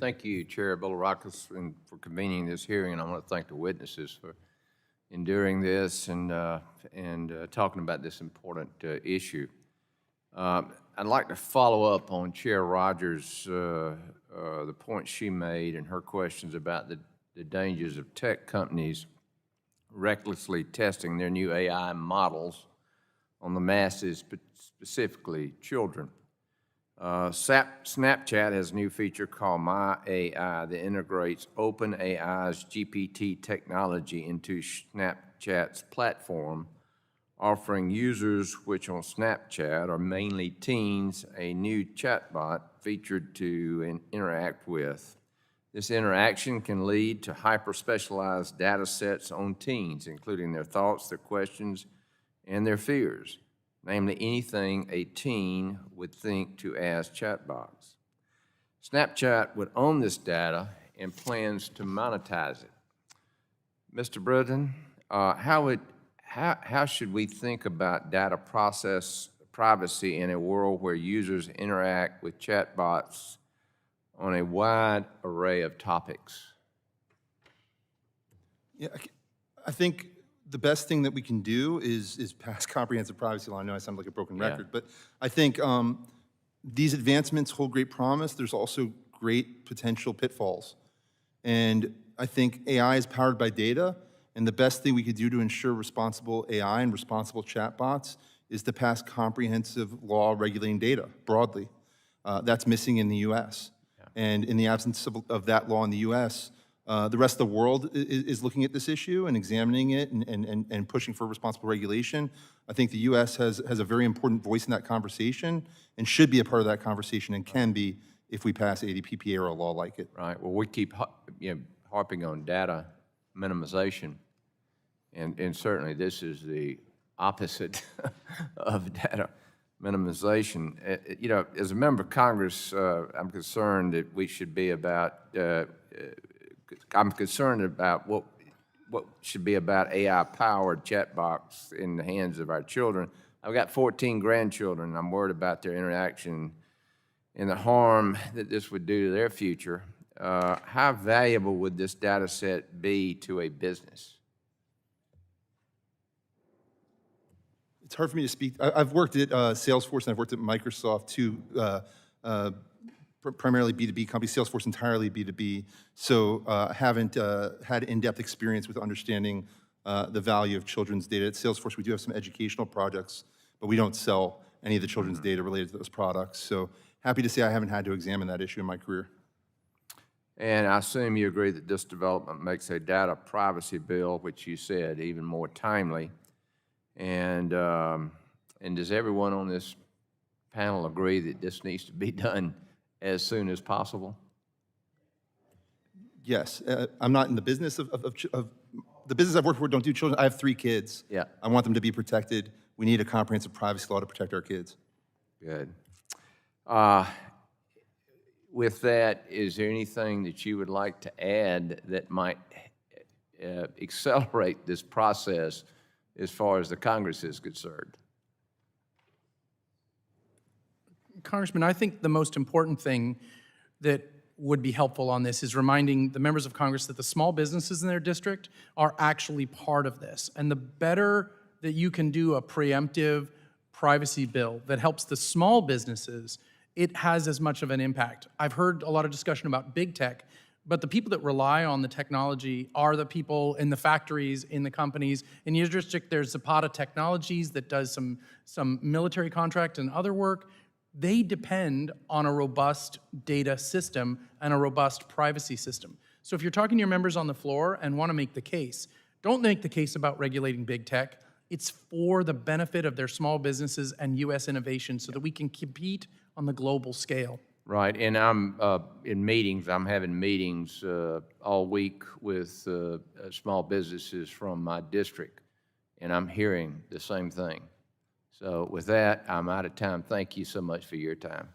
Thank you, Chair Bilirakis, for convening this hearing, and I want to thank the witnesses for enduring this and talking about this important issue. I'd like to follow up on Chair Rogers' the point she made and her questions about the dangers of tech companies recklessly testing their new AI models on the masses, but specifically children. Snapchat has a new feature called My AI that integrates OpenAI's GPT technology into Snapchat's platform, offering users, which on Snapchat are mainly teens, a new chatbot featured to interact with. This interaction can lead to hyper-specialized data sets on teens, including their thoughts, their questions, and their fears, namely anything a teen would think to ask chatbots. Snapchat would own this data and plans to monetize it. Mr. Britton, how should we think about data process privacy in a world where users interact with chatbots on a wide array of topics? Yeah, I think the best thing that we can do is pass comprehensive privacy law. I know I sound like a broken record, but I think these advancements hold great promise. There's also great potential pitfalls. And I think AI is powered by data, and the best thing we could do to ensure responsible AI and responsible chatbots is to pass comprehensive law regulating data broadly. That's missing in the US. And in the absence of that law in the US, the rest of the world is looking at this issue and examining it and pushing for responsible regulation. I think the US has a very important voice in that conversation and should be a part of that conversation and can be if we pass ADPPA or a law like it. Right. Well, we keep harping on data minimization, and certainly this is the opposite of data minimization. As a member of Congress, I'm concerned that we should be about I'm concerned about what should be about AI-powered chatbots in the hands of our children. I've got 14 grandchildren, and I'm worried about their interaction and the harm that this would do to their future. How valuable would this data set be to a business? It's hard for me to speak. I've worked at Salesforce and I've worked at Microsoft too, primarily B2B companies, Salesforce entirely B2B, so haven't had in-depth experience with understanding the value of children's data. At Salesforce, we do have some educational projects, but we don't sell any of the children's data related to those products. So happy to say I haven't had to examine that issue in my career. And I assume you agree that this development makes a data privacy bill, which you said, even more timely. And does everyone on this panel agree that this needs to be done as soon as possible? Yes. I'm not in the business of the business I've worked for don't do children. I have 3 kids. Yeah. I want them to be protected. We need a comprehensive privacy law to protect our kids. Good. With that, is there anything that you would like to add that might accelerate this process as far as the Congress is concerned? Congressman, I think the most important thing that would be helpful on this is reminding the members of Congress that the small businesses in their district are actually part of this. And the better that you can do a preemptive privacy bill that helps the small businesses, it has as much of an impact. I've heard a lot of discussion about big tech, but the people that rely on the technology are the people in the factories, in the companies. In your district, there's Zapata Technologies that does some military contract and other work. They depend on a robust data system and a robust privacy system. So if you're talking to your members on the floor and want to make the case, don't make the case about regulating big tech. It's for the benefit of their small businesses and U.S. innovation so that we can compete on the global scale. Right, and I'm in meetings. I'm having meetings all week with small businesses from my district, and I'm hearing the same thing. So with that, I'm out of time. Thank you so much for your time.